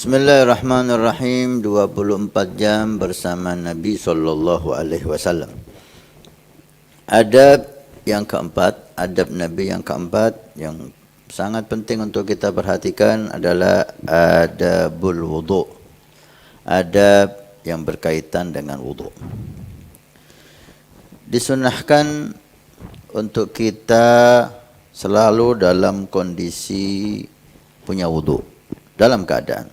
Bismillahirrahmanirrahim. 24 jam bersama Nabi SAW. Adab yang keempat, adab Nabi yang keempat yang sangat penting untuk kita perhatikan adalah adabul wudu. Adab yang berkaitan dengan wudu. Disunahkan untuk kita selalu dalam kondisi punya wudu, dalam keadaan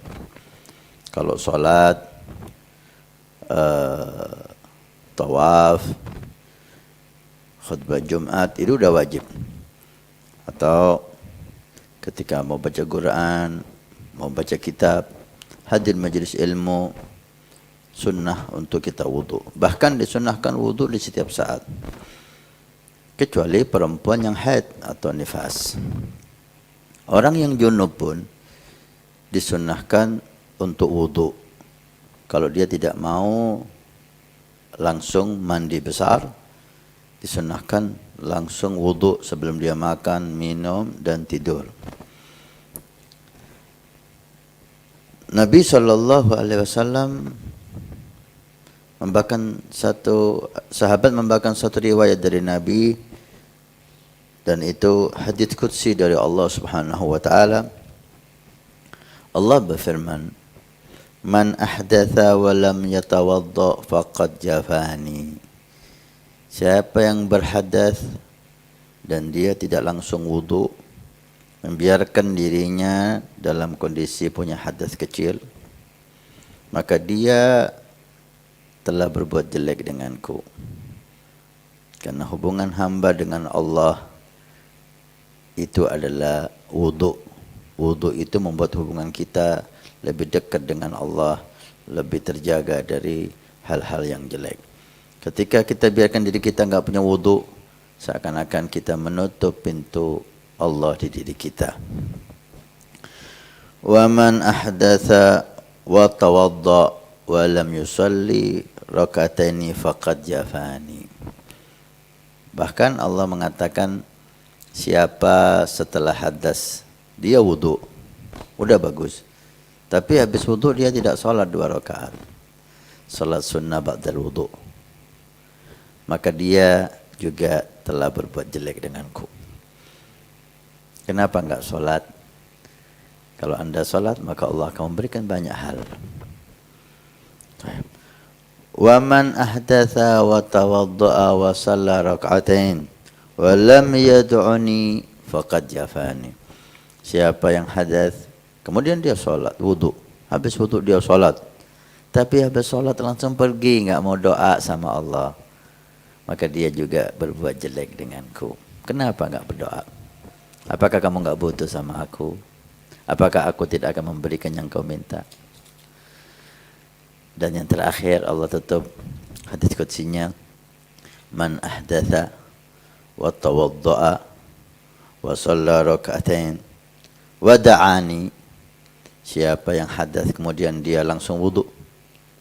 kalau solat, tawaf, khutbah Jumat itu udah wajib. Atau ketika mau baca Quran, mau baca kitab, hadir majelis ilmu, sunnah untuk kita wudu. Bahkan disunahkan wudu di setiap saat. Kecuali perempuan yang haid atau nifas. Orang yang junub pun disunahkan untuk wudu. Kalau dia tidak mau langsung mandi besar, disunahkan langsung wudu sebelum dia makan, minum dan tidur. Nabi SAW sahabat membawakan satu riwayat dari Nabi, dan itu hadits qudsi dari Allah Subhanahu wa taala. Allah berfirman, "Man ahdatha wa lam yatawadda faqad jafani." Siapa yang berhadas dan dia tidak langsung wudu, membiarkan dirinya dalam kondisi punya hadas kecil, maka dia telah berbuat jelek denganku. Karena hubungan hamba dengan Allah itu adalah wudu. Wudu itu membuat hubungan kita lebih dekat dengan Allah, lebih terjaga dari hal-hal yang jelek. Ketika kita biarkan diri kita enggak punya wudu, seakan-akan kita menutup pintu Allah di diri kita. Wa man ahdatha wa tawadda wa lam yusalli rakataini faqad jafani. Bahkan Allah mengatakan, siapa setelah hadas dia wudu, udah bagus, tapi habis wudu dia tidak sholat 2 rakaat, sholat sunnah ba'dal wudu, maka dia juga telah berbuat jelek denganku. Kenapa enggak sholat? Kalau anda sholat, maka Allah akan memberikan banyak hal. Wa man ahdatha wa tawadda'a wa shalla rak'atain wa lam yad'uni faqad jafani. Siapa yang hadas, kemudian dia sholat, wudu, habis wudu dia sholat, tapi habis sholat langsung pergi, enggak mau doa sama Allah, maka dia juga berbuat jelek denganku. Kenapa enggak berdoa? Apakah kamu enggak butuh sama aku? Apakah aku tidak akan memberikan yang kau minta? Dan yang terakhir Allah tutup hadits qudsinya, man ahdatha wa tawadda'a wa shalla rak'atain wa da'ani. Siapa yang hadas kemudian dia langsung wudu,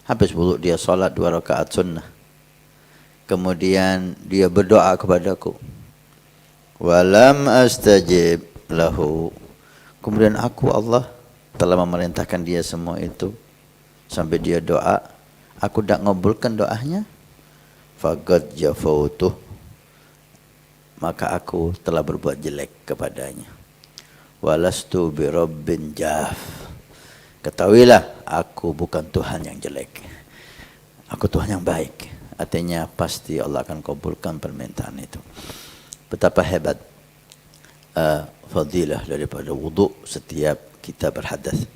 habis wudu dia salat 2 rakaat sunnah, kemudian dia berdoa kepadaku, walam astajib lahu, kemudian aku Allah telah memerintahkan dia semua itu sampai dia doa, aku tidak ngabulkan doanya, faqad jafautuh, maka aku telah berbuat jelek kepadanya. Walastu birabbin jaf, ketahuilah aku bukan Tuhan yang jelek, aku Tuhan yang baik. Artinya pasti Allah akan kabulkan permintaan itu. Betapa hebat fadilah daripada wudu setiap kita berhadas.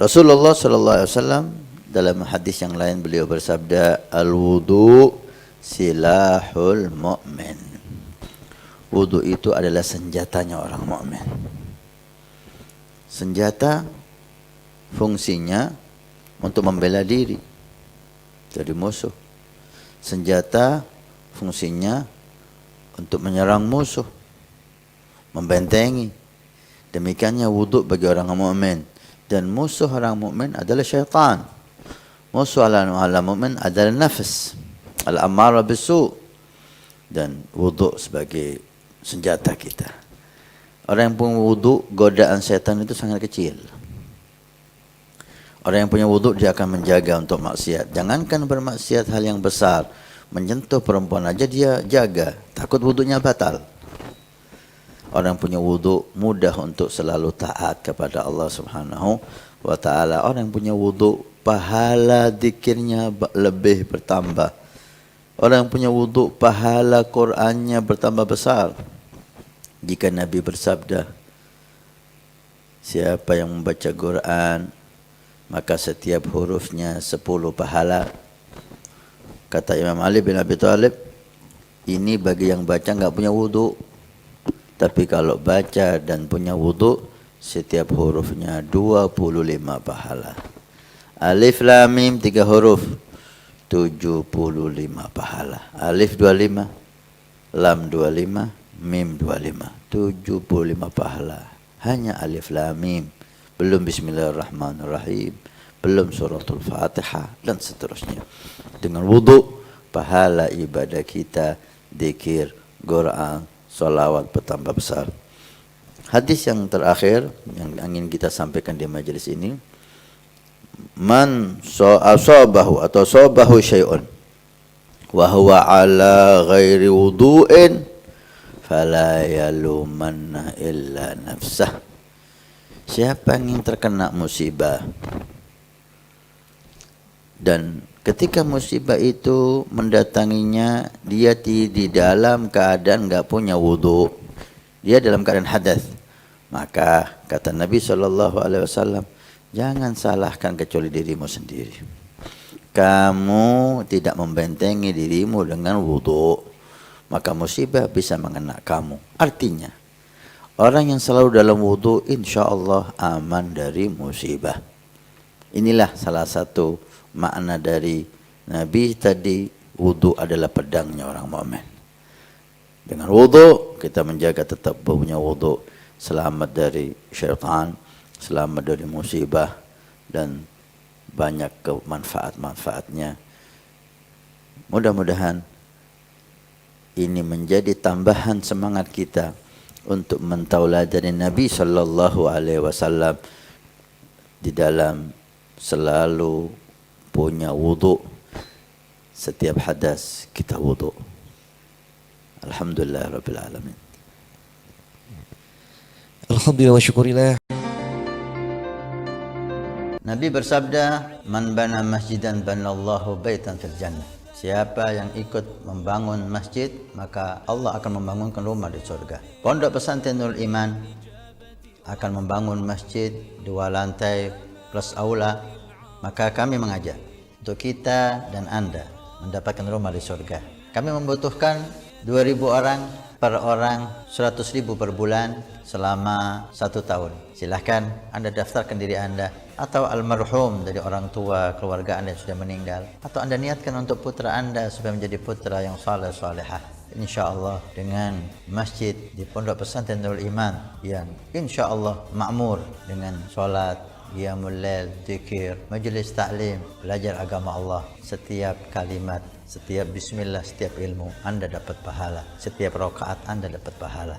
Rasulullah SAW dalam hadis yang lain beliau bersabda, al-wudu silahul mu'min. Wudu itu adalah senjatanya orang mukmin. Senjata fungsinya untuk membela diri dari musuh. Senjata fungsinya untuk menyerang musuh, membentengi. Demikiannya wudu bagi orang mukmin. Dan musuh orang mukmin adalah syaitan. Musuh orang mukmin adalah nafs, al-ammarah bisu'. Dan wudu sebagai senjata kita. Orang yang punya wudu, godaan setan itu sangat kecil. Orang yang punya wudu dia akan menjaga untuk maksiat. Jangankan bermaksiat hal yang besar, menyentuh perempuan aja dia jaga, takut wudunya batal. Orang yang punya wudu mudah untuk selalu taat kepada Allah Subhanahu wa taala. Orang yang punya wudu pahala zikirnya lebih bertambah. Orang yang punya wudu pahala Qur'annya bertambah besar. Jika Nabi bersabda, siapa yang membaca Quran maka setiap hurufnya 10 pahala. Kata Imam Ali bin Abi Thalib, ini bagi yang baca enggak punya wudu. Tapi kalau baca dan punya wudu, setiap hurufnya 25 pahala. Alif Lam Mim 3 huruf, 75 pahala. Alif 25, Lam 25, Mim 25, 75 pahala. Hanya Alif Lam Mim. Belum Bismillahirrahmanirrahim, belum suratul Fatihah dan seterusnya. Dengan wudu pahala ibadah kita, zikir, Quran, salawat bertambah besar. Hadis yang terakhir yang ingin kita sampaikan di majelis ini, man asabahu atau sabahu syai'un wa huwa ala ghairi wudu'in fala yalumanna illa nafsah. Siapa yang terkena musibah dan ketika musibah itu mendatanginya dia di dalam keadaan enggak punya wudu, dia dalam keadaan hadas, maka kata Nabi SAW, jangan salahkan kecuali dirimu sendiri. Kamu tidak membentengi dirimu dengan wudu, maka musibah bisa mengena kamu. Artinya orang yang selalu dalam wudu insya Allah aman dari musibah. Inilah salah satu makna dari Nabi tadi, wudu adalah pedangnya orang mukmin. Dengan wudu kita menjaga tetap punya wudu, selamat dari syaitan, selamat dari musibah dan banyak manfaat-manfaatnya. Mudah-mudahan ini menjadi tambahan semangat kita untuk mentauladani Nabi sallallahu alaihi wasallam di dalam selalu punya wudu. Setiap hadas kita wudu. Alhamdulillah rabbil alamin. Alhamdulillah wa syukurillah. Nabi bersabda, man bana masjidan banallahu baitan fil jannah. Siapa yang ikut membangun masjid, maka Allah akan membangunkan rumah di surga. Pondok Pesantren Nurul Iman akan membangun masjid 2 lantai plus aula. Maka kami mengajak untuk kita dan Anda mendapatkan rumah di surga. Kami membutuhkan 2.000 orang, per orang 100.000 per bulan selama 1 tahun. Silahkan Anda daftarkan diri Anda atau almarhum dari orang tua keluarga Anda yang sudah meninggal, atau Anda niatkan untuk putra Anda supaya menjadi putra yang saleh salehah. InsyaAllah dengan masjid di Pondok Pesantren Nurul Iman yang insyaAllah makmur dengan solat, qiyamul lail, zikir, majelis taklim, belajar agama Allah. Setiap kalimat, setiap bismillah, setiap ilmu Anda dapat pahala. Setiap rakaat Anda dapat pahala.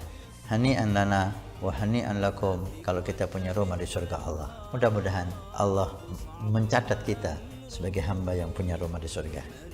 Hani'an lana wa hani'an lakum kalau kita punya rumah di surga Allah. Mudah-mudahan Allah mencatat kita sebagai hamba yang punya rumah di surga.